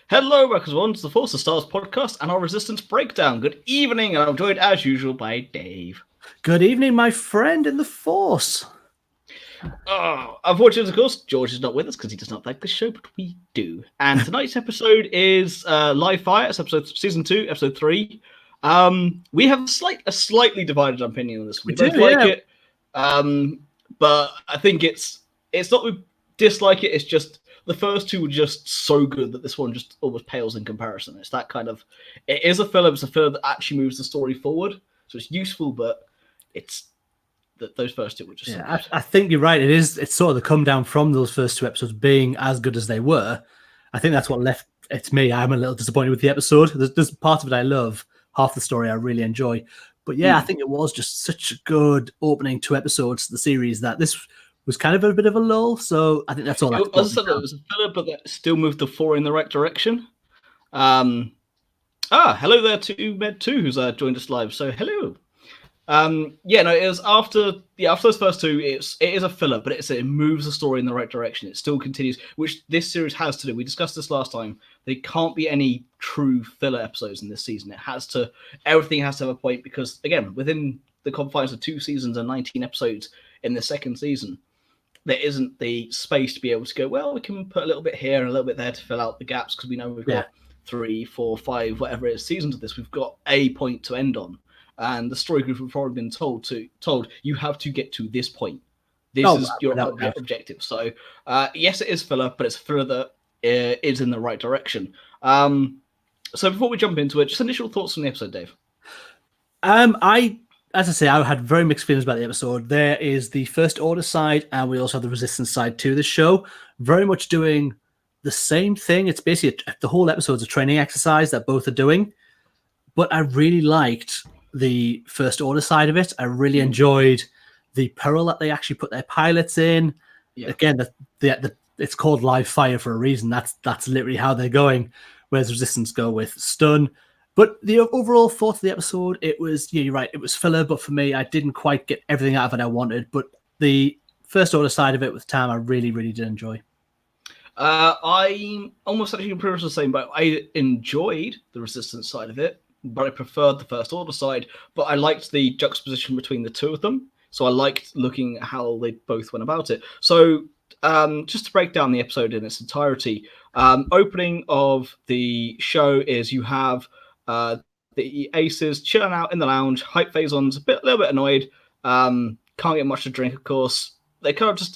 Hello, welcome on to the Force of Stars podcast and our Resistance Breakdown. Good evening, and I'm joined as usual by Dave. Good evening, my friend in the Force. Unfortunately, of course, George is not with us because he does not like the show, but we do. And tonight's episode is Live Fire. It's episode season 2, episode 3. We have a slightly divided opinion on this. We both like it, but I think it's not we dislike it. It's just the first two were just so good that this one just almost pales in comparison. It's that kind of it is a filler. It's a filler that actually moves the story forward, so it's useful, but it's that those first two were just. Yeah, I think you're right. It's sort of the come down from those first two episodes being as good as they were. I think that's what left it to me. I'm a little disappointed with the episode. There's part of it I love, half the story I really enjoy. But yeah, I think it was just such a good opening 2 episodes to the series that this was kind of a bit of a lull. So I think that's all. It was a filler, but that still moved the 4 in the right direction. Hello there to Med2, who's joined us live. So hello. It was after those first 2. It is a filler, but it moves the story in the right direction. It still continues, which this series has to do. We discussed this last time. There can't be any true filler episodes in this season. Everything has to have a point because, again, within the confines of 2 seasons and 19 episodes in the second season, there isn't the space to be able to go, well, we can put a little bit here and a little bit there to fill out the gaps because we know we've got 3, 4, 5, whatever it is, seasons of this. We've got a point to end on. And the story group have already been told you have to get to this point. This is your objective. So, yes, it is filler, but it's filler that is in the right direction. So before we jump into it, just initial thoughts on the episode, Dave. As I say, I had very mixed feelings about the episode. There is the First Order side, and we also have the Resistance side to the show. Very much doing the same thing. It's basically the whole episode's a training exercise that both are doing. But I really liked the First Order side of it. I really enjoyed the peril that they actually put their pilots in. Yeah. Again, it's called Live Fire for a reason. That's literally how they're going, whereas Resistance go with stun. But the overall thought of the episode, it was, you're right, it was filler, but for me, I didn't quite get everything out of it I wanted. But the First Order side of it with Tam, I really, really did enjoy. I'm almost actually pretty much the same, but I enjoyed the Resistance side of it. But I preferred the First Order side. But I liked the juxtaposition between the two of them. So I liked looking at how they both went about it. So just to break down the episode in its entirety, opening of the show is you have the Aces chilling out in the lounge. Hype Phason's a little bit annoyed. Can't get much to drink, of course. They kind of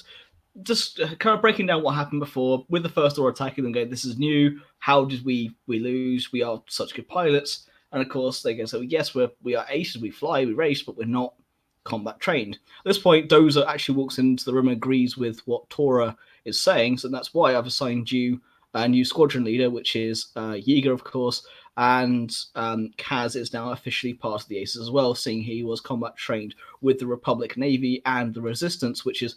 just kind of breaking down what happened before with the First Order attacking them, going, this is new. How did we lose? We are such good pilots. And of course, they go, so yes, we are aces, we fly, we race, but we're not combat trained. At this point, Dozer actually walks into the room and agrees with what Tora is saying. So that's why I've assigned you a new squadron leader, which is Yeager, of course. And Kaz is now officially part of the Aces as well, seeing he was combat trained with the Republic Navy and the Resistance, which is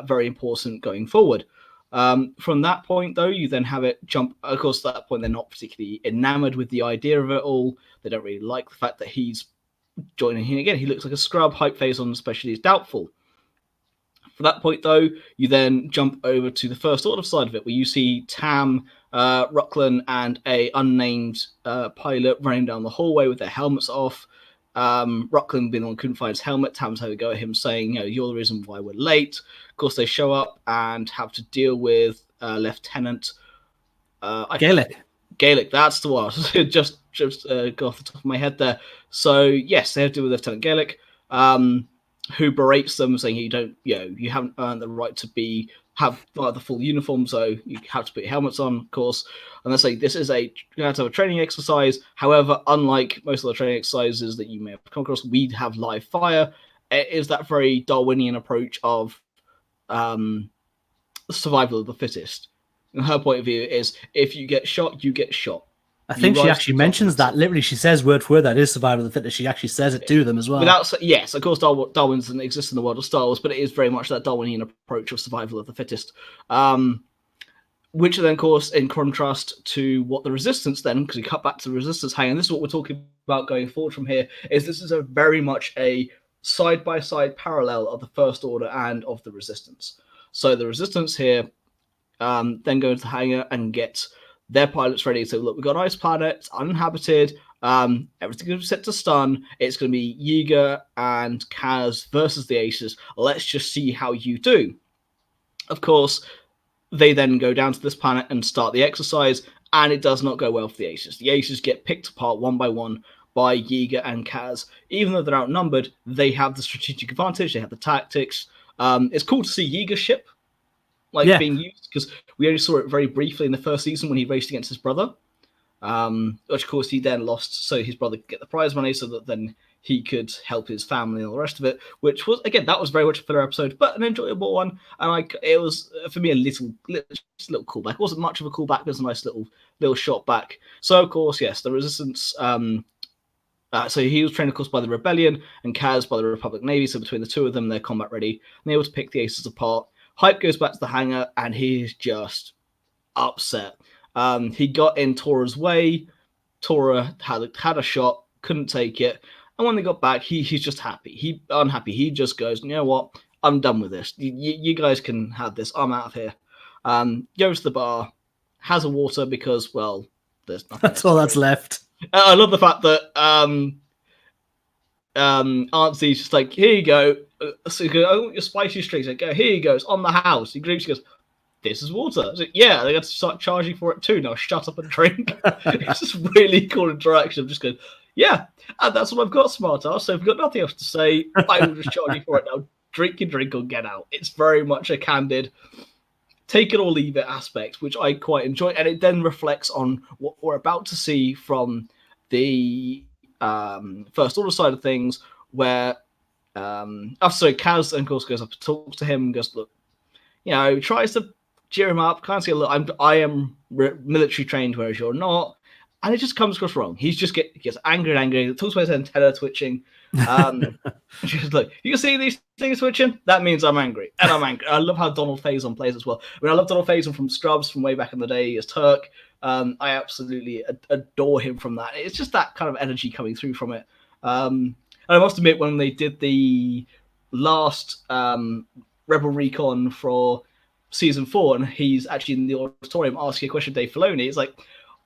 very important going forward. From that point, though, you then have it jump. Of course, at that point, they're not particularly enamored with the idea of it all. They don't really like the fact that he's joining him again. He looks like a scrub. Hype Phazon especially is doubtful. From that point, though, you then jump over to the First Order side of it, where you see Tam, Rucklan, and a unnamed pilot running down the hallway with their helmets off. Rucklan being the one who couldn't find his helmet. Tam's had a go at him saying, you're the reason why we're late. Of course, they show up and have to deal with Lieutenant Gaelic, that's the one. just go off the top of my head there. So yes, they have to deal with Lieutenant Gaelic, who berates them, saying you haven't earned the right to have the full uniform, so you have to put your helmets on, of course. And they say this is you have to have a training exercise. However, unlike most of the training exercises that you may have come across, we have live fire. It is that very Darwinian approach of survival of the fittest. And her point of view is, if you get shot, you get shot. I think she actually mentions that. Literally, she says word for word that is survival of the fittest. She actually says it to them as well. Yes, of course, Darwin doesn't exist in the world of Star Wars, but it is very much that Darwinian approach of survival of the fittest. Which then, of course, in contrast to what the Resistance then, because we cut back to the Resistance hang, and this is what we're talking about going forward from here, is this is a very much a side-by-side parallel of the First Order and of the Resistance. So the Resistance here then go into the hangar and get their pilot's ready. So look, we've got an ice planet, it's uninhabited. Everything is set to stun. It's going to be Yiga and Kaz versus the Aces. Let's just see how you do. Of course, they then go down to this planet and start the exercise, and it does not go well for the Aces. The Aces get picked apart one by one by Yiga and Kaz. Even though they're outnumbered, they have the strategic advantage, they have the tactics. It's cool to see Yiga's ship being used, because we only saw it very briefly in the first season when he raced against his brother. Which of course he then lost, so his brother could get the prize money, so that then he could help his family and all the rest of it. Which was, again, that was very much a filler episode, but an enjoyable one. And it was for me a little callback. It wasn't much of a callback. It was a nice little shot back. So of course, yes, the Resistance. So he was trained, of course, by the Rebellion, and Kaz by the Republic Navy. So between the two of them, they're combat ready, and they're able to pick the Aces apart. Hype goes back to the hangar, and he's just upset. He got in Tora's way. Tora had a shot, couldn't take it. And when they got back, he's just unhappy. He just goes, you know what? I'm done with this. You guys can have this. I'm out of here. Goes to the bar, has a water because, well, there's nothing. That's all that's left. I love the fact that Auntie's just like, here you go. So you go, I want your spicy drinks. I go, here you go. It's on the house. He drinks. She goes, this is water. I was like, yeah, they got to start charging for it too. Now shut up and drink. It's just really cool interaction. I'm just going, yeah, and that's what I've got, smart ass. So if you've got nothing else to say, I will just charge you for it now. Drink your drink or get out. It's very much a candid take it or leave it aspect, which I quite enjoy. And it then reflects on what we're about to see from the First Order side of things, where Kaz, of course, goes up and talks to him and goes, look, tries to cheer him up, kind of say, look, I am military trained, whereas you're not. And it just comes across wrong. He gets angry and angry. Talks about his antenna twitching. She's like, you can see these things twitching? That means I'm angry. And I'm angry. I love how Donald Faison plays as well. I love Donald Faison from Scrubs from way back in the day as Turk. I absolutely adore him from that. It's just that kind of energy coming through from it. And I must admit, when they did the last Rebel Recon for season 4, and he's actually in the auditorium asking a question of Dave Filoni, it's like,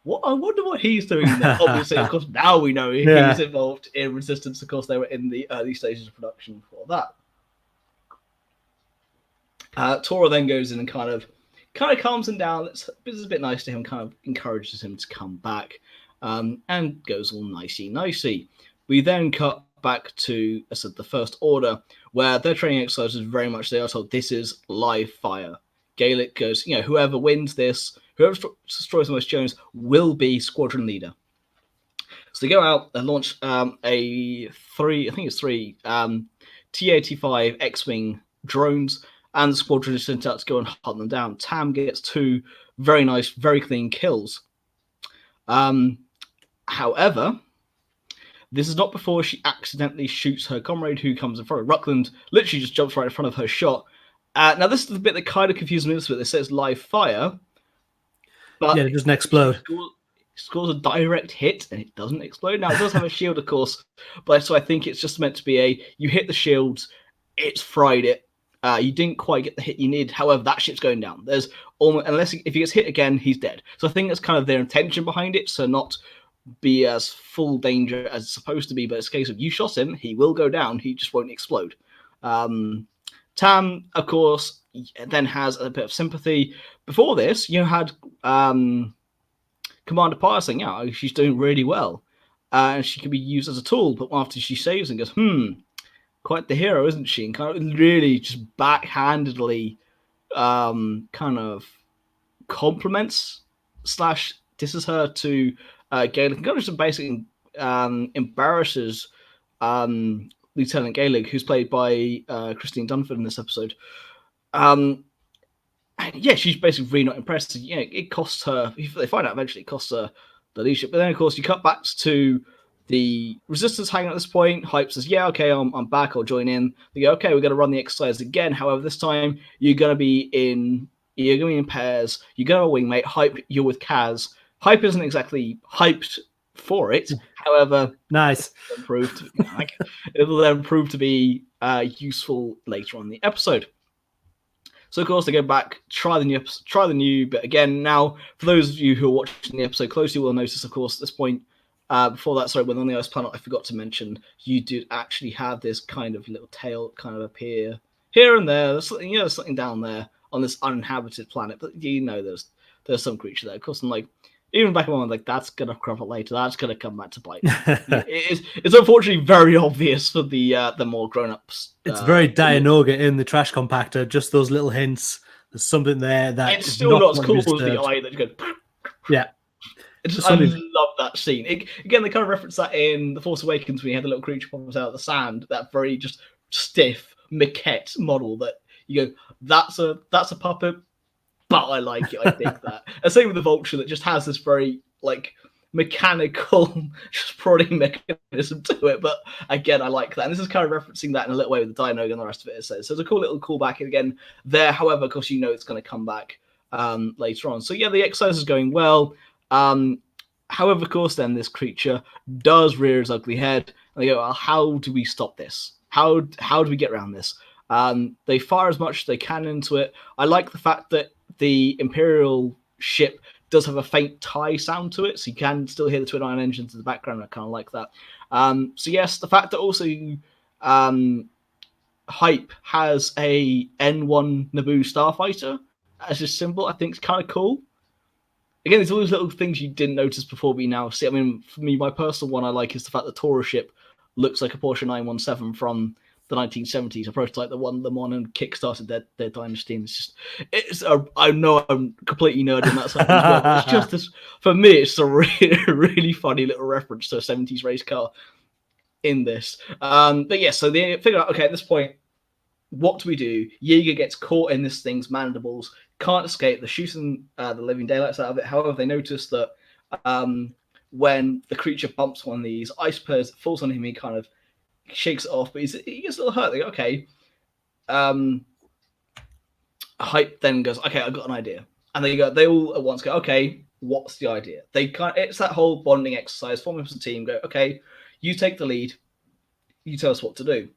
what? I wonder what he's doing there. Obviously, of course, now we know he's involved in Resistance. Of course, they were in the early stages of production for that. Tora then goes in and kind of calms him down. It's a bit nice to him, kind of encourages him to come back, and goes all nicey. We then cut back to, as I said, the First Order, where their training exercises very much, they are told this is live fire. Gaelic goes, whoever wins this, whoever destroys the most Jones will be squadron leader. So they go out and launch three T-85 X-Wing drones, and the squadron is sent out to go and hunt them down. Tam gets 2 very nice, very clean kills. However, this is not before she accidentally shoots her comrade who comes in front of Ruckland, literally just jumps right in front of her shot. Now, this is the bit that kind of confused me a little bit. It says live fire, but it doesn't explode. It scores a direct hit, and it doesn't explode. Now, it does have a shield, of course, but so I think it's just meant to be you hit the shields, it's fried it. You didn't quite get the hit you need. However, that ship's going down. There's almost, if he gets hit again, he's dead. So I think that's kind of their intention behind it, so not be as full danger as it's supposed to be, but it's a case of you shot him, he will go down, he just won't explode. Tam, of course, then has a bit of sympathy. Before this, you had Commander Pyre saying, she's doing really well, and she can be used as a tool, but after she saves and goes, quite the hero, isn't she? And kind of really just backhandedly kind of compliments / disses her to Gaelic, and kind of just basically embarrasses Lieutenant Gaelic, who's played by Christine Dunford in this episode. And she's basically really not impressed. It costs her, they find out eventually, it costs her the leadership. But then, of course, you cut back to the Resistance hanging at this point. Hype says, I'm back, I'll join in. They go, okay, we're going to run the exercise again. However, this time, you're going to be in pairs. You're going to have a wingmate. Hype, you're with Kaz. Hype isn't exactly hyped for it. However, nice. It'll then prove to be useful later on in the episode. So of course they go back, try the new bit again. Now, for those of you who are watching the episode closely, will notice, of course, at this point, before that, sorry, when on the ice planet, I forgot to mention, you did actually have this kind of little tail kind of appear here and there. There's something, there's something down there on this uninhabited planet, but there's some creature there. Of course, I'm like, even back when I'm like, that's gonna crop up later. That's gonna come back to bite me. It's unfortunately very obvious for the more grown ups. It's very Dianoga in the trash compactor. Just those little hints. There's something there that it's still not as cool as the eye that you go. Yeah. I love that scene. Again, they kind of reference that in The Force Awakens when you had the little creature pops out of the sand. That very just stiff maquette model that you go, that's a puppet, but I like it. I dig that. And same with the Vulture that just has this very like mechanical just prodding mechanism to it. But again, I like that. And this is kind of referencing that in a little way with the Dianoga and the rest of it. So it's a cool little callback again there. However, of course, it's going to come back later on. So yeah, the exercise is going well. However, of course, then this creature does rear his ugly head, and they go, well, how do we stop this? How do we get around this? They fire as much as they can into it. I like the fact that the Imperial ship does have a faint tie sound to it, so you can still hear the twin iron engines in the background. I kind of like that. So yes, the fact that also Hype has a N1 Naboo starfighter as a symbol, I think is kind of cool. Again, there's all those little things you didn't notice before, but you now see. I mean, for me, my personal one I like is the fact that Torah ship looks like a Porsche 917 from the 1970s, a prototype that won them on and kickstarted their dynasty. And I know I'm completely nerding that side as well, but it's just this, for me, it's a really, really funny little reference to a 70s race car in this. But yeah, so they figure out, okay, at this point, what do we do? Yeager gets caught in this thing's mandibles, can't escape. They're shooting the living daylights out of it. However, they notice that when the creature bumps one of these ice pairs, falls on him, he kind of shakes it off, but he gets a little hurt. They go, okay. Hype then goes, okay, I've got an idea. And they all at once go, okay, what's the idea? It's that whole bonding exercise, form up as a team, go, okay, you take the lead, you tell us what to do.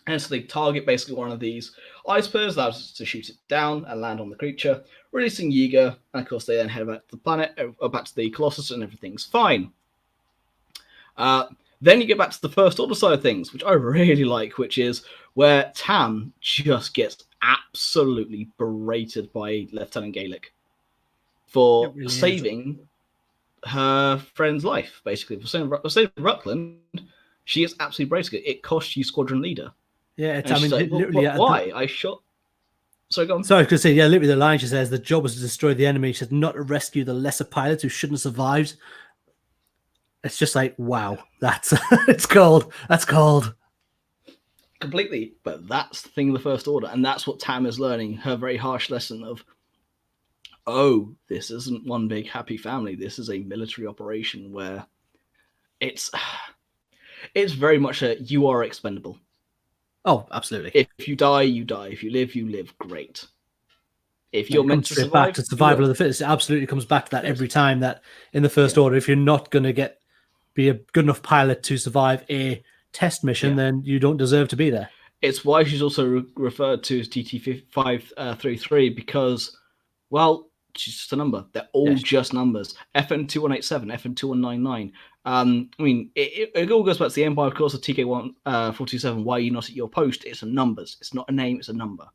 And so they target basically one of these ice pairs, allows us to shoot it down and land on the creature, releasing Yeager, and of course they then head back to the planet, or back to the Colossus, and everything's fine. Then you get back to the First Order side of things, which I really like, which is where Tam just gets absolutely berated by Lieutenant Gaelic for saving her friend's life, basically. For saving Rutland, she is absolutely berated. It cost you squadron leader. Yeah, literally. Why? I shot. Sorry, go on. Sorry, I was going to say, yeah, literally the line she says, the job was to destroy the enemy. She said, not to rescue the lesser pilots who shouldn't have survived. It's just like, wow, that's it's cold. That's cold. Completely. But that's the thing of the First Order. And that's what Tam is learning, her very harsh lesson of, oh, this isn't one big happy family. This is a military operation where it's very much you are expendable. Oh, absolutely. If you die, you die. If you live, great. If you're meant to survive, back to survival of the fittest, it absolutely comes back to that every time. That in the First Order, if you're not going to be a good enough pilot to survive a test mission, then you don't deserve to be there. It's why she's also referred to as TT533 because, well, she's just a number. They're all just numbers. FN2187, FN2199. I mean, it all goes back to the Empire, of course, the TK427. Why are you not at your post? It's a numbers. It's not a name, it's a number.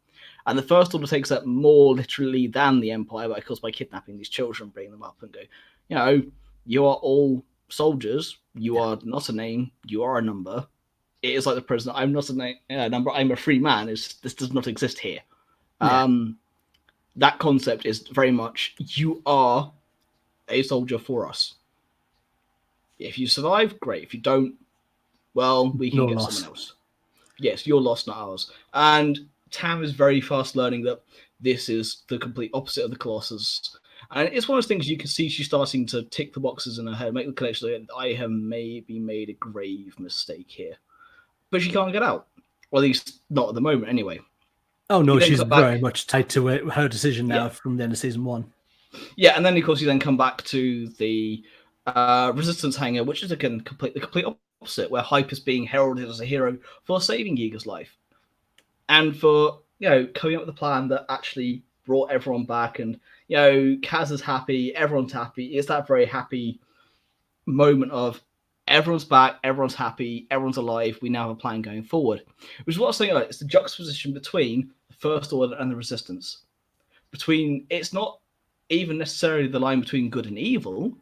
And the First Order takes that more literally than the Empire, but of course, by kidnapping these children, bringing them up and go, you are all soldiers. You are not a name. You are a number. It is like the prisoner. I'm not a number. I'm a free man. This does not exist here. Yeah. That concept is very much, you are a soldier for us. If you survive, great. If you don't, well, we can get someone else. Yes, your loss, not ours. And Tam is very fast learning that this is the complete opposite of the Colossus. And it's one of those things you can see she's starting to tick the boxes in her head, make the connection that I have maybe made a grave mistake here. But she can't get out. Or at least not at the moment, anyway. Oh, no, she's very much tied to her decision now from the end of season 1. Yeah, and then, of course, you then come back to the Resistance hangar, which is, again, the complete opposite, where Hype is being heralded as a hero for saving Yeager's life. And for coming up with a plan that actually brought everyone back, and Kaz is happy, everyone's happy. It's that very happy moment of everyone's back, everyone's happy, everyone's alive. We now have a plan going forward, which is what I was saying. It's the juxtaposition between the First Order and the Resistance. It's not even necessarily the line between good and evil.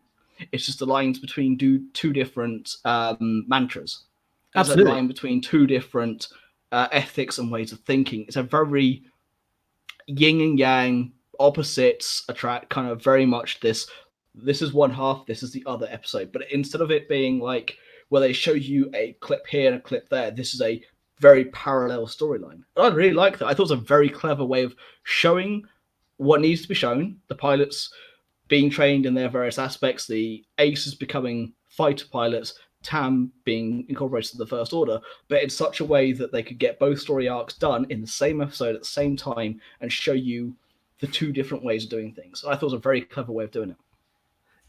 It's just the lines between two different mantras. It's a Absolutely. line between two different ethics and ways of thinking. It's a very yin and yang, opposites attract, kind of very much this is one half, this is the other episode. But instead of it being like where they show you a clip here and a clip there, this is a very parallel storyline. I really like that. I thought it was a very clever way of showing what needs to be shown. The pilots being trained in their various aspects, the aces becoming fighter pilots, Tam being incorporated to the First Order, but in such a way that they could get both story arcs done in the same episode at the same time and show you the two different ways of doing things. I thought it was a very clever way of doing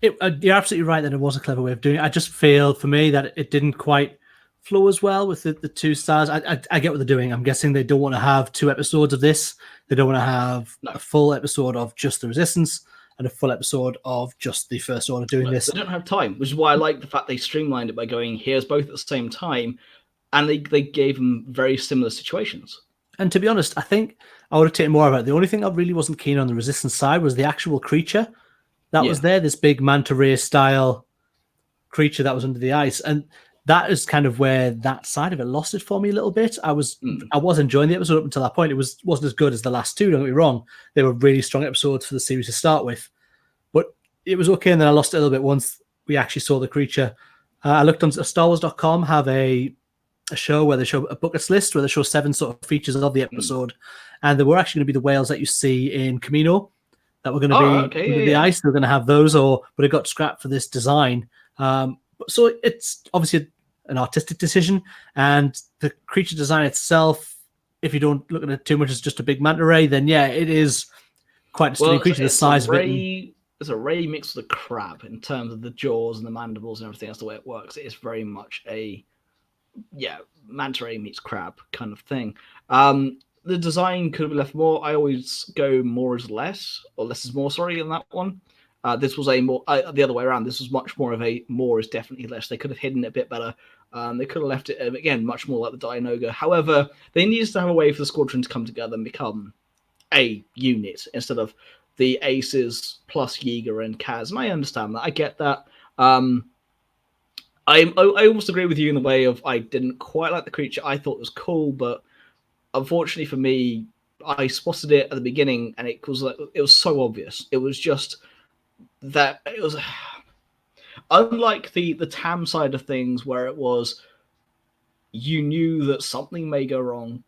it. You're absolutely right that it was a clever way of doing it. I just feel, for me, that it didn't quite flow as well with the two stars. I get what they're doing. I'm guessing they don't want to have 2 episodes of this. They don't want to have a full episode of just the Resistance and a full episode of just the First Order doing this. They don't have time, which is why I like the fact they streamlined it by going, here's both at the same time, and they gave them very similar situations. And to be honest, I think I would have taken more of it. The only thing I really wasn't keen on the Resistance side was the actual creature that was there, this big manta ray style creature that was under the ice. And that is kind of where that side of it lost it for me a little bit. I was enjoying the episode up until that point. It wasn't as good as the last 2, don't get me wrong. They were really strong episodes for the series to start with. But it was okay, and then I lost it a little bit once we actually saw the creature. I looked on StarWars.com, have a show where they show a buckets list, where they show 7 sort of features of the episode. And there were actually going to be the whales that you see in Camino that were going to be under the ice. They're going to have those, but it got scrapped for this design. So it's obviously an artistic decision, and the creature design itself, if you don't look at it too much as just a big manta ray, then it is quite a stunning creature. The size of it. It's a ray mixed with a crab in terms of the jaws and the mandibles and everything. That's the way it works. It is very much a manta ray meets crab kind of thing. The design could have been left more. I always go more is less, or less is more, sorry, in that one. This was a more the other way around. This was much more of a more is definitely less. They could have hidden it a bit better. They could have left it, again, much more like the Dianoga. However, they needed to have a way for the squadron to come together and become a unit instead of the Aces plus Yeager and Kaz. And I understand that. I get that. I almost agree with you in the way of I didn't quite like the creature. I thought it was cool, but unfortunately for me, I spotted it at the beginning and it was so obvious. It was just that it was unlike the Tam side of things, where it was you knew that something may go wrong.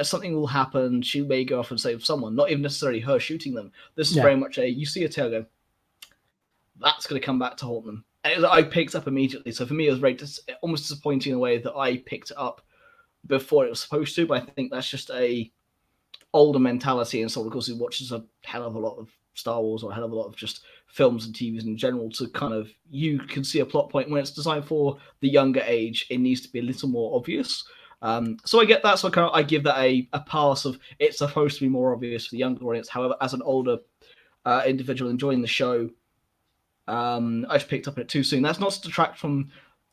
Something will happen. She may go off and save someone, not even necessarily her shooting them. This is very much you see a tail go, that's going to come back to haunt them. And I picked up immediately. So for me, it was very almost disappointing in a way that I picked it up before it was supposed to. But I think that's just a older mentality, and someone, of course, who watches a hell of a lot of Star Wars or a hell of a lot of just films and TVs in general, to kind of, you can see a plot point when it's designed for the younger age, it needs to be a little more obvious. So I get that. So I give that a pass of it's supposed to be more obvious for the younger audience. However, as an older individual enjoying the show, I just picked up on it too soon. That's not to detract from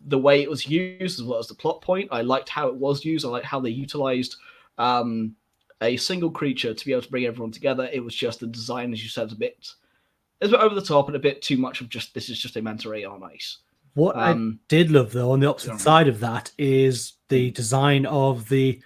the way it was used as well as the plot point. I liked how it was used. I liked how they utilized a single creature to be able to bring everyone together. It was just the design, as you said, a bit over the top and a bit too much of just, this is just a manta ray on ice. What I did love, though, on the opposite side of that, is the design of the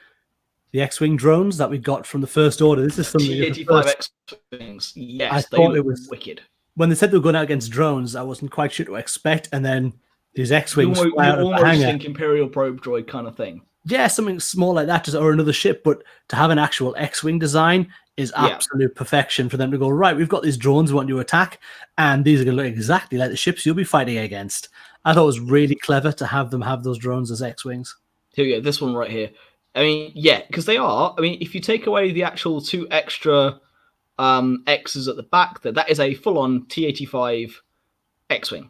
X-Wing drones that we got from the First Order. This is something T-85 X-Wings. Yes, I thought it was wicked. When they said they were going out against drones, I wasn't quite sure to expect, and then these X-Wings you almost think Imperial probe droid kind of thing. Yeah, something small like that, or another ship. But to have an actual X-Wing design is absolute perfection for them to go, right, we've got these drones we want you to attack, and these are going to look exactly like the ships you'll be fighting against. I thought it was really clever to have them have those drones as X-Wings. Here we go, this one right here. I mean, yeah, because they are. I mean, if you take away the actual 2 extra X's at the back, that is a full-on T-85 X-Wing.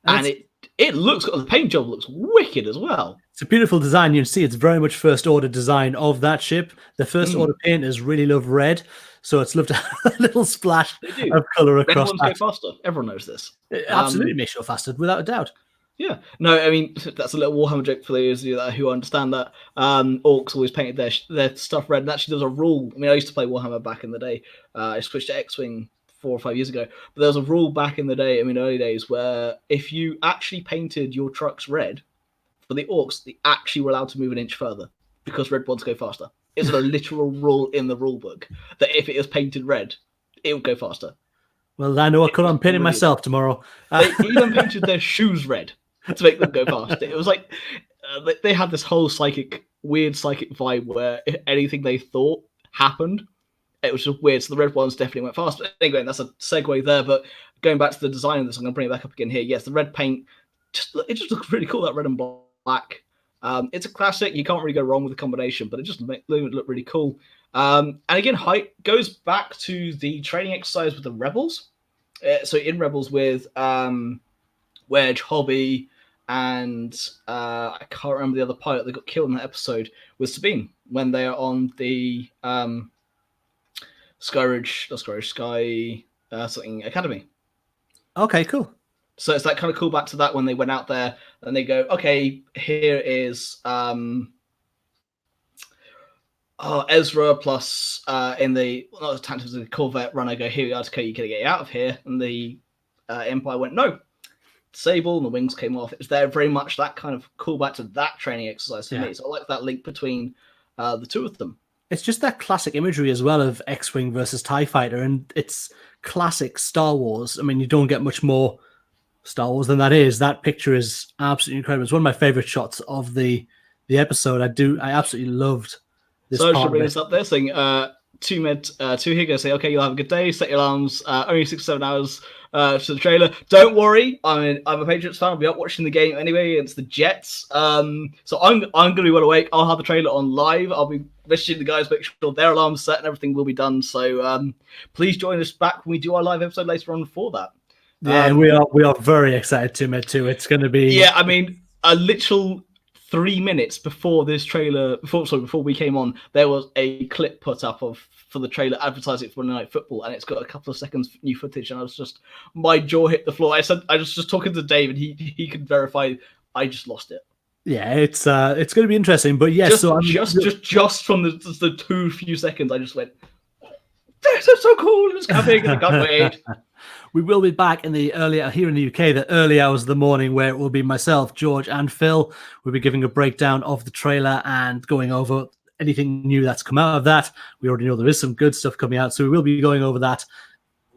And It looks, the paint job looks wicked as well. It's a beautiful design. You can see it's very much first order design of that ship. The first order painters really love red, so it's loved to have a little splash of color across. Red ones go faster. Everyone knows this. It absolutely makes you faster, without a doubt. Yeah, no, I mean that's a little Warhammer joke for those of you who understand that. Orcs always painted their stuff red, and actually there's a rule. I mean, I used to play Warhammer back in the day. I switched to X-Wing 4 or 5 years ago, but there was a rule back in the day, I mean, early days, where if you actually painted your trucks red for the Orcs, they actually were allowed to move an inch further because red ones go faster. It's a literal rule in the rule book that if it is painted red, it will go faster. Well, I know what color I'm painting myself tomorrow. They even painted their shoes red to make them go fast. It was like they had this whole weird psychic vibe where if anything they thought happened, it was just weird. So the red ones definitely went fast. But anyway, that's a segue there. But going back to the design of this, I'm going to bring it back up again here. Yes, the red paint, it just looks really cool, that red and black. It's a classic. You can't really go wrong with the combination, but it just makes it look really cool. And again, height goes back to the training exercise with the Rebels. So in Rebels with Wedge, Hobby, and I can't remember the other pilot that got killed in that episode with Sabine when they are on the Sky something Academy. Okay, cool. So it's that kind of call back to that when they went out there and they go, okay, here is Ezra plus in the tactics of the Corvette runner go, here we are, okay, you gotta get out of here. And the Empire went, no. Sable and the wings came off. It's there very much that kind of callback to that training exercise for me. So I like that link between the two of them. It's just that classic imagery as well of X-Wing versus TIE Fighter, and it's classic Star Wars. I mean, you don't get much more Star Wars than that is. That picture is absolutely incredible. It's one of my favorite shots of the episode. I absolutely loved this. So I should bring this up there saying two here go say, okay, you'll have a good day, set your alarms, only 6 or 7 hours to the trailer. Don't worry, I'm a Patriots fan. I'll be up watching the game anyway against the Jets. So I'm gonna be well awake. I'll have the trailer on live. I'll be messaging the guys, make sure their alarm's set and everything will be done. So please join us back when we do our live episode later on for that. Yeah, we are very excited too. It's going to be. Yeah, I mean, a literal 3 minutes before this trailer, before we came on, there was a clip put up for the trailer advertising it for Monday Night Football, and it's got a couple of seconds new footage, and I was just, my jaw hit the floor. I was just talking to Dave, and he could verify I just lost it. Yeah, it's going to be interesting, but yes, just from the too few seconds, I just went, this is so cool, it's coming, and I can't wait. We will be back in the here in the UK, the early hours of the morning, where it will be myself, George, and Phil. We'll be giving a breakdown of the trailer and going over anything new that's come out of that. We already know there is some good stuff coming out, so we will be going over that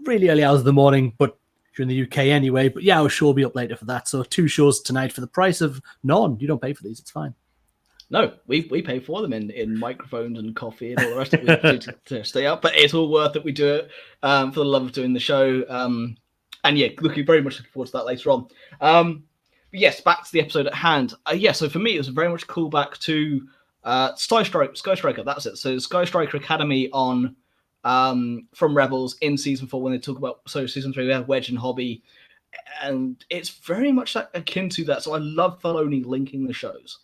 really early hours of the morning, but if you're in the UK anyway. But yeah, our show will be up later for that. So 2 shows tonight for the price of none. You don't pay for these, it's fine. No, we pay for them in microphones and coffee and all the rest of it to stay up, but it's all worth it. We do it for the love of doing the show. And yeah, very much looking forward to that later on. But yes, back to the episode at hand. So for me, it was very much a callback to Sky Striker. That's it. So Sky Striker Academy on from Rebels in season 4 when they talk about season 3 we have Wedge and Hobby, and it's very much akin to that. So I love Filoni linking the shows.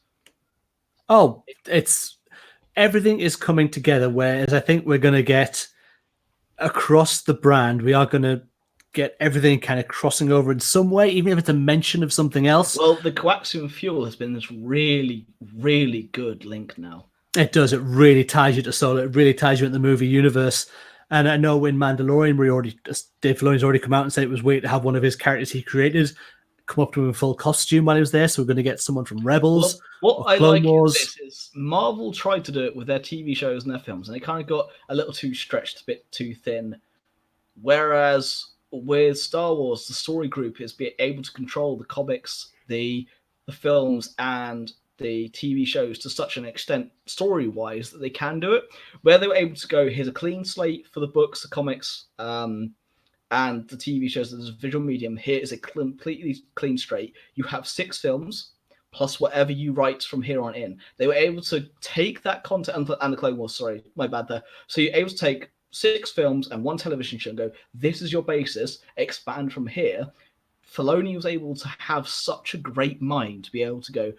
Oh, it's everything is coming together. Whereas I think we're going to get across the brand, we are going to get everything kind of crossing over in some way, even if it's a mention of something else. Well, the coaxium fuel has been this really, really good link now. It does. It really ties you to Solo. It really ties you in the movie universe. And I know in Mandalorian, Dave Filoni's already come out and said it was weird to have one of his characters he created come up to him in full costume while he was there. So we're going to get someone from Rebels. What I like is Marvel tried to do it with their TV shows and their films, and they kind of got a little too stretched, a bit too thin. Whereas with Star Wars, the story group is being able to control the comics, the films, and the TV shows to such an extent, story-wise, that they can do it. Where they were able to go, here's a clean slate for the books, the comics, and the TV shows as a visual medium. Here is a completely clean slate. You have 6 films, plus whatever you write from here on in. They were able to take that content, and the Clone Wars, sorry, my bad there. So you're able to take 6 films and 1 television show and go, this is your basis, expand from here. Filoni was able to have such a great mind to be able to go,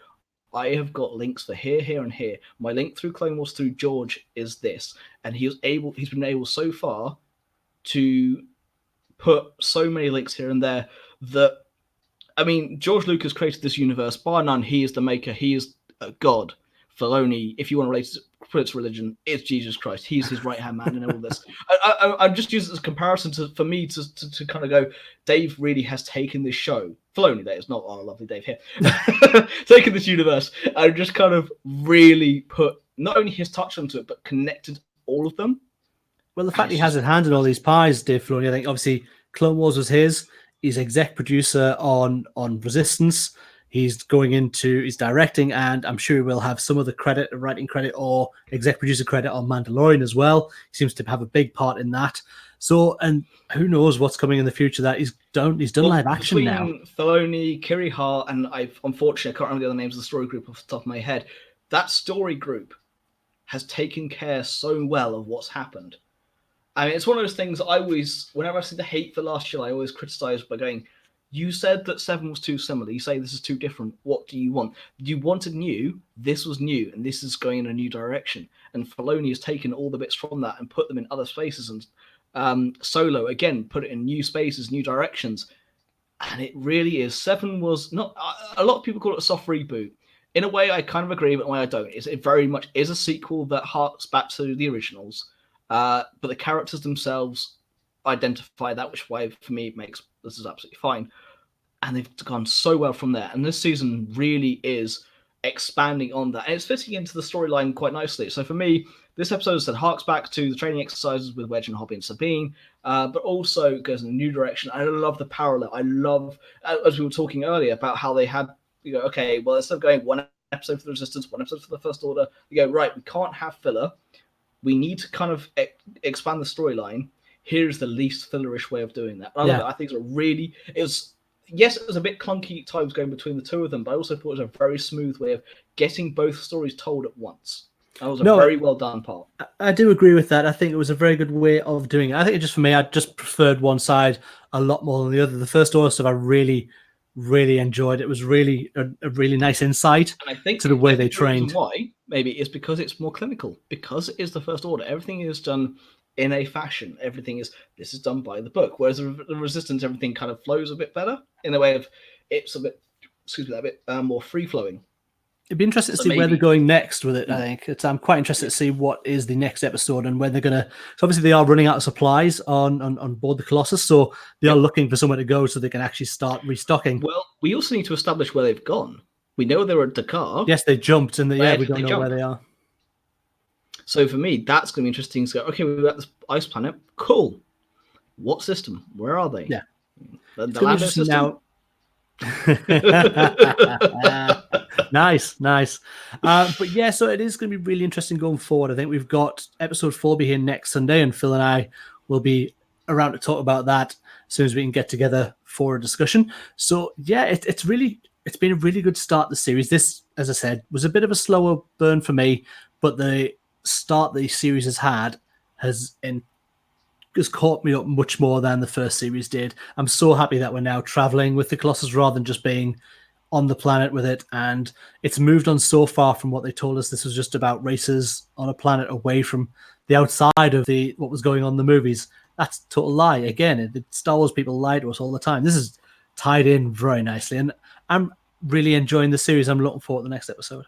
I have got links for here, here, and here. My link through Clone Wars through George is this. And he's been able so far to put so many links here and there that, I mean, George Lucas created this universe. Bar none, he is the maker. He is a god. Filoni, if you want to relate it to religion, it's Jesus Christ. He's his right-hand man in all this. I'm just using it as a comparison for me to kind of go, Dave really has taken this show. Filoni, that is not our lovely Dave here. Taken this universe and just kind of really put not only his touch onto it, but connected all of them. Well, the fact he has his hand in all these pies, Dave Filoni, I think obviously Clone Wars was his. He's exec producer on Resistance. He's directing, and I'm sure he will have some of the writing credit or exec producer credit on Mandalorian as well. He seems to have a big part in that. So, and who knows what's coming in the future that he's done live action now. Filoni, Kiri Hart, and unfortunately I can't remember the other names of the story group off the top of my head. That story group has taken care so well of what's happened. I mean, it's one of those things whenever I see the hate for Last Jedi, I always criticize by going, you said that 7 was too similar. You say this is too different. What do you want? You wanted new. This was new, and this is going in a new direction. And Filoni has taken all the bits from that and put them in other spaces. And Solo, again, put it in new spaces, new directions. And it really is. 7 was not... A lot of people call it a soft reboot. In a way, I kind of agree, but in a way I don't. It very much is a sequel that harks back to the originals. But the characters themselves identify that, which way for me makes this is absolutely fine. And they've gone so well from there. And this season really is expanding on that. And it's fitting into the storyline quite nicely. So for me, this episode said harks back to the training exercises with Wedge and Hobby and Sabine, but also goes in a new direction. I love the parallel. I love, as we were talking earlier, about how they had, okay, well, instead of going one episode for the Resistance, one episode for the First Order, you go, right, we can't have filler. We need to kind of expand the storyline. Here's the least fillerish way of doing that. I love it. I think it was a bit clunky at times going between the two of them, but I also thought it was a very smooth way of getting both stories told at once. That was a very well done part. I do agree with that. I think it was a very good way of doing it. I think for me, I just preferred one side a lot more than the other. The First Order stuff I really, really enjoyed. It was really a really nice insight to the way they trained. Why? Maybe it's because it's more clinical. Because it is the First Order. Everything is done in a fashion. This is done by the book. Whereas the Resistance, everything kind of flows a bit better in the way of it's a bit, more free flowing. It'd be interesting to see where they're going next with it. I think I'm quite interested to see what is the next episode and when they're going to. So obviously they are running out of supplies on board the Colossus, so they are looking for somewhere to go so they can actually start restocking. Well, we also need to establish where they've gone. We know they were at Dakar. Yes, they jumped, and we don't know where they are. So for me, that's going to be interesting to go, okay, we're at this ice planet. Cool. What system? Where are they? Yeah. The Lando system? Now. Nice. But yeah, so it is going to be really interesting going forward. I think we've got episode 4 be here next Sunday, and Phil and I will be around to talk about that as soon as we can get together for a discussion. So yeah, it's been a really good start to the series. This, as I said, was a bit of a slower burn for me, but the start the series has had has caught me up much more than the first series did. I'm so happy that we're now traveling with the Colossus rather than just being on the planet with it, and it's moved on so far from what they told us this was just about races on a planet away from the outside of what was going on in the movies. That's a total lie. Again, the Star Wars people lie to us all the time. This is tied in very nicely, and I'm really enjoying the series. I'm looking forward to the next episode.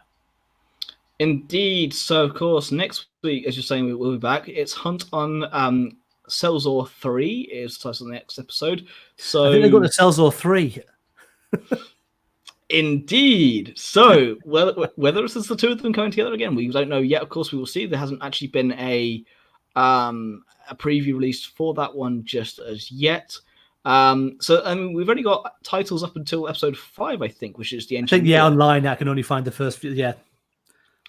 Indeed. So, of course, next week, as you're saying, we will be back. It's Hunt on Selzor 3 is the title of the next episode. So I think they're going to Selzor 3. Indeed. So, whether it's the two of them coming together again, we don't know yet. Of course, we will see. There hasn't actually been a preview released for that one just as yet. So, I mean, we've only got titles up until episode 5, I think, which is the Engineer. I think, online I can only find the first few. Yeah.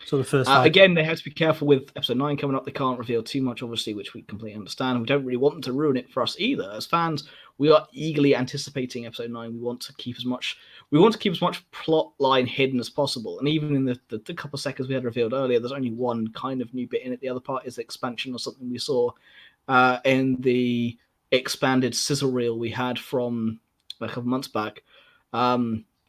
So the first again, they have to be careful with episode 9 coming up. They can't reveal too much, obviously, which we completely understand. We don't really want them to ruin it for us either. As fans, we are eagerly anticipating episode 9. We want to keep as much plot line hidden as possible. And even in the couple of seconds we had revealed earlier, there's only one kind of new bit in it. The other part is the expansion or something we saw in the expanded sizzle reel we had from a couple months back,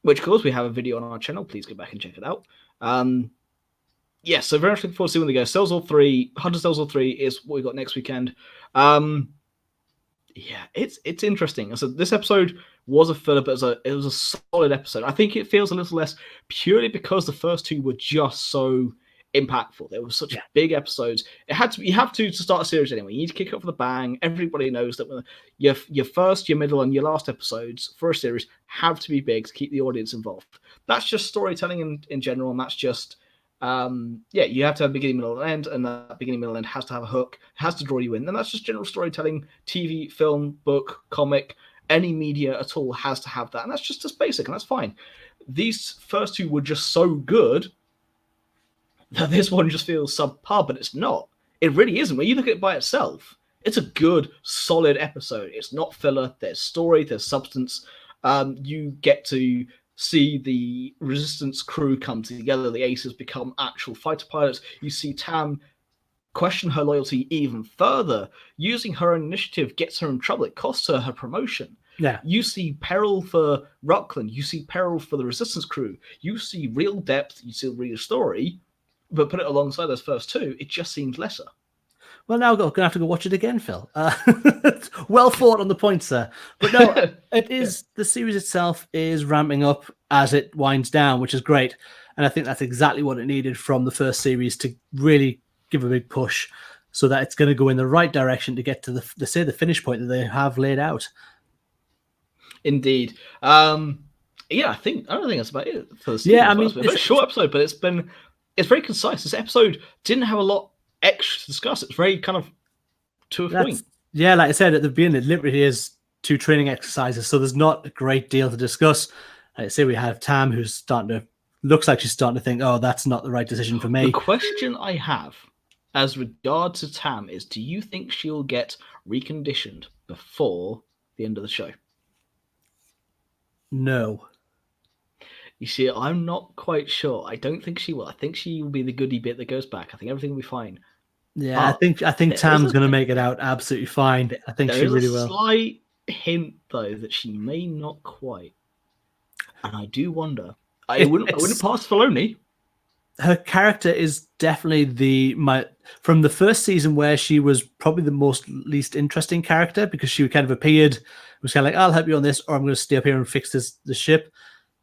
which of course we have a video on our channel. Please go back and check it out. So very much looking forward to seeing when they go. Hunter Cells All 3 is what we got next weekend. It's interesting. So this episode was a filler, but it was a solid episode. I think it feels a little less purely because the first two were just so impactful. They were such big episodes. You have to start a series anyway. You need to kick it off with a bang. Everybody knows that your first, your middle, and your last episodes for a series have to be big to keep the audience involved. That's just storytelling in general, and that's just you have to have a beginning, middle, and end, and that beginning, middle, and end has to have a hook, has to draw you in. And that's just general storytelling. TV, film, book, comic, any media at all has to have that, and that's just as basic, and that's fine. These first two were just so good that this one just feels subpar, but it's not. It really isn't. When you look at it by itself, it's a good, solid episode. It's not filler. There's story. There's substance. You get to see the Resistance crew come together. The Aces become actual fighter pilots. You see Tam question her loyalty even further. Using her own initiative gets her in trouble. It costs her promotion. Yeah. You see peril for Rockland. You see peril for the Resistance crew. You see real depth. You see real story. But put it alongside those first two, it just seems lesser. Well, now I'm going to have to go watch it again, Phil. Well fought on the points there. But no, it is the series itself is ramping up as it winds down, which is great. And I think that's exactly what it needed from the first series to really give a big push so that it's going to go in the right direction to get to the finish point that they have laid out. Indeed. I don't think that's about it for the series. Yeah, I mean, it's a very short episode, but it's very concise. This episode didn't have a lot extra to discuss. It's very kind of to a point. Yeah, like I said at the beginning, it literally is 2 training exercises, so there's not a great deal to discuss. Like I say, we have Tam who's looks like she's starting to think, oh, that's not the right decision for me. The question I have as regards to Tam is, do you think she'll get reconditioned before the end of the show? No. You see, I'm not quite sure. I don't think she will. I think she will be the goodie bit that goes back. I think everything will be fine. Yeah, I think Tam's going to make it out absolutely fine. I think she really will. There's a slight hint, though, that she may not quite. And I do wonder. I wouldn't pass Filoni. Her character is definitely from the first season where she was probably the least interesting character because she kind of appeared, was kind of like, I'll help you on this, or I'm going to stay up here and fix the ship.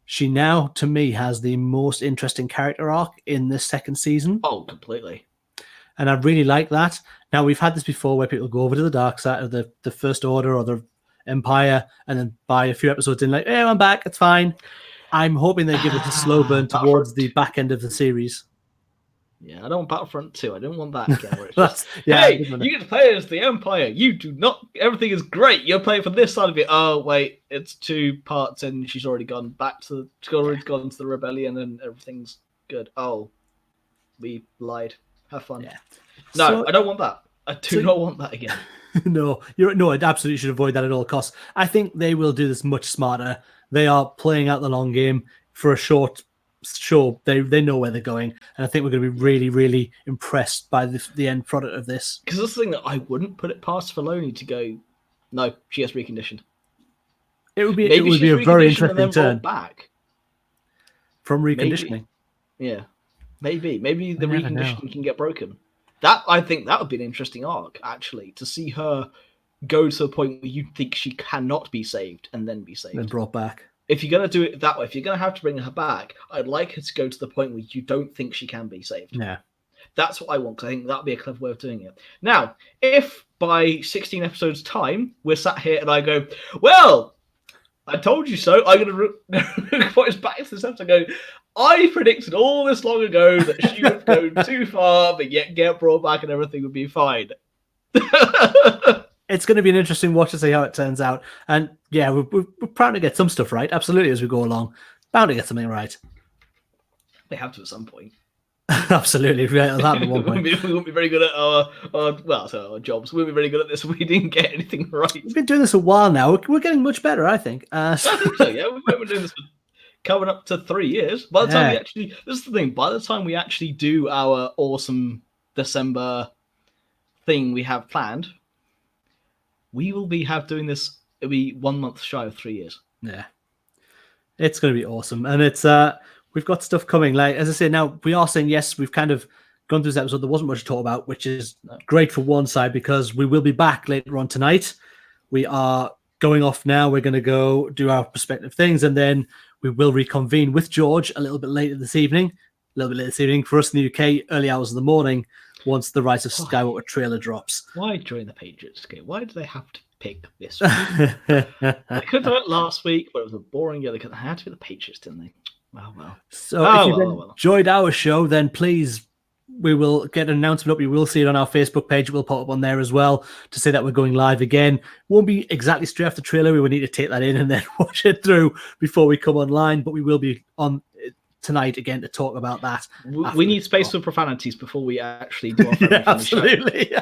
She now, to me, has the most interesting character arc in this second season. Oh, completely. And I really like that. Now, we've had this before where people go over to the dark side of the First Order or the Empire and then by a few episodes in like, hey, I'm back, it's fine. I'm hoping they give it a slow burn towards the back end of the series. Yeah, I don't want Battlefront 2. I don't want that again. Where it's just, hey, you get to play as the Empire. You do not. Everything is great. You're playing for this side of it. Oh wait, it's 2 parts, and she's already gone back to. She's already gone to the rebellion, and everything's good. Oh, we lied. Have fun. Yeah. No, I don't want that. I do not want that again. No, I absolutely should avoid that at all costs. I think they will do this much smarter. They are playing out the long game for a short show. They know where they're going, and I think we're going to be really, really impressed by the end product of this. Because that's the thing that I wouldn't put it past Filoni to go, no, she has reconditioned. It would be a very interesting turn back from reconditioning. Maybe the reconditioning can get broken. I think that would be an interesting arc, actually, to see her go to the point where you think she cannot be saved and then be saved. And brought back. If you're going to do it that way, if you're going to have to bring her back, I'd like her to go to the point where you don't think she can be saved. Yeah. That's what I want, because I think that would be a clever way of doing it. Now, if by 16 episodes' time, we're sat here and I go, well, I told you so, I'm going to point us back to this episode and go, I predicted all this long ago that she would go too far, but yet get brought back and everything would be fine. It's going to be an interesting watch to see how it turns out. And yeah, we're proud to get some stuff right, absolutely, as we go along. Bound to get something right. They have to at some point. Absolutely. We won't be very good at our jobs. We'll be very good at this if we didn't get anything right. We've been doing this a while now. We're getting much better, I think. I think so, yeah. We've been doing this for coming up to 3 years. By the time this is the thing, by the time we actually do our awesome December thing we have planned, we will be doing this. It'll be 1 month shy of 3 years. Yeah. It's going to be awesome. And it's we've got stuff coming. Like, as I say, now we are saying, yes, we've kind of gone through this episode. There wasn't much to talk about, which is great for one side because we will be back later on tonight. We are going off now. We're going to go do our perspective things, and then we will reconvene with George a little bit later this evening. For us in the UK, early hours of the morning, once the Rise of Skywalker trailer drops. Why join the Patriots game? Why do they have to pick this week? They could have done it last week, but it was a boring year. They had to be the Patriots, didn't they? Well. So if you've enjoyed our show, then please, we will get an announcement up. You will see it on our Facebook page. It will pop up on there as well to say that we're going live again. Won't be exactly straight after the trailer. We will need to take that in and then watch it through before we come online. But we will be on tonight again to talk about that. We need space for profanities before we actually do our yeah, absolutely.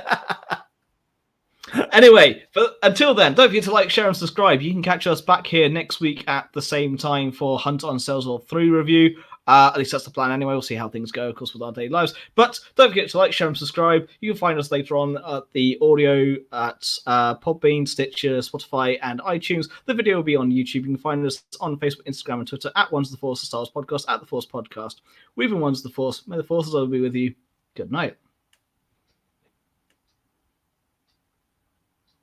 Anyway, but until then, don't forget to like, share, and subscribe. You can catch us back here next week at the same time for Hunt on Cells War 3 review. At least that's the plan anyway. We'll see how things go, of course, with our daily lives. But don't forget to like, share, and subscribe. You can find us later on at the audio at Podbean, Stitcher, Spotify, and iTunes. The video will be on YouTube. You can find us on Facebook, Instagram, and Twitter at Ones of the Force, the Stars Podcast, at The Force Podcast. We've been Ones of the Force. May the Forces always be with you. Good night.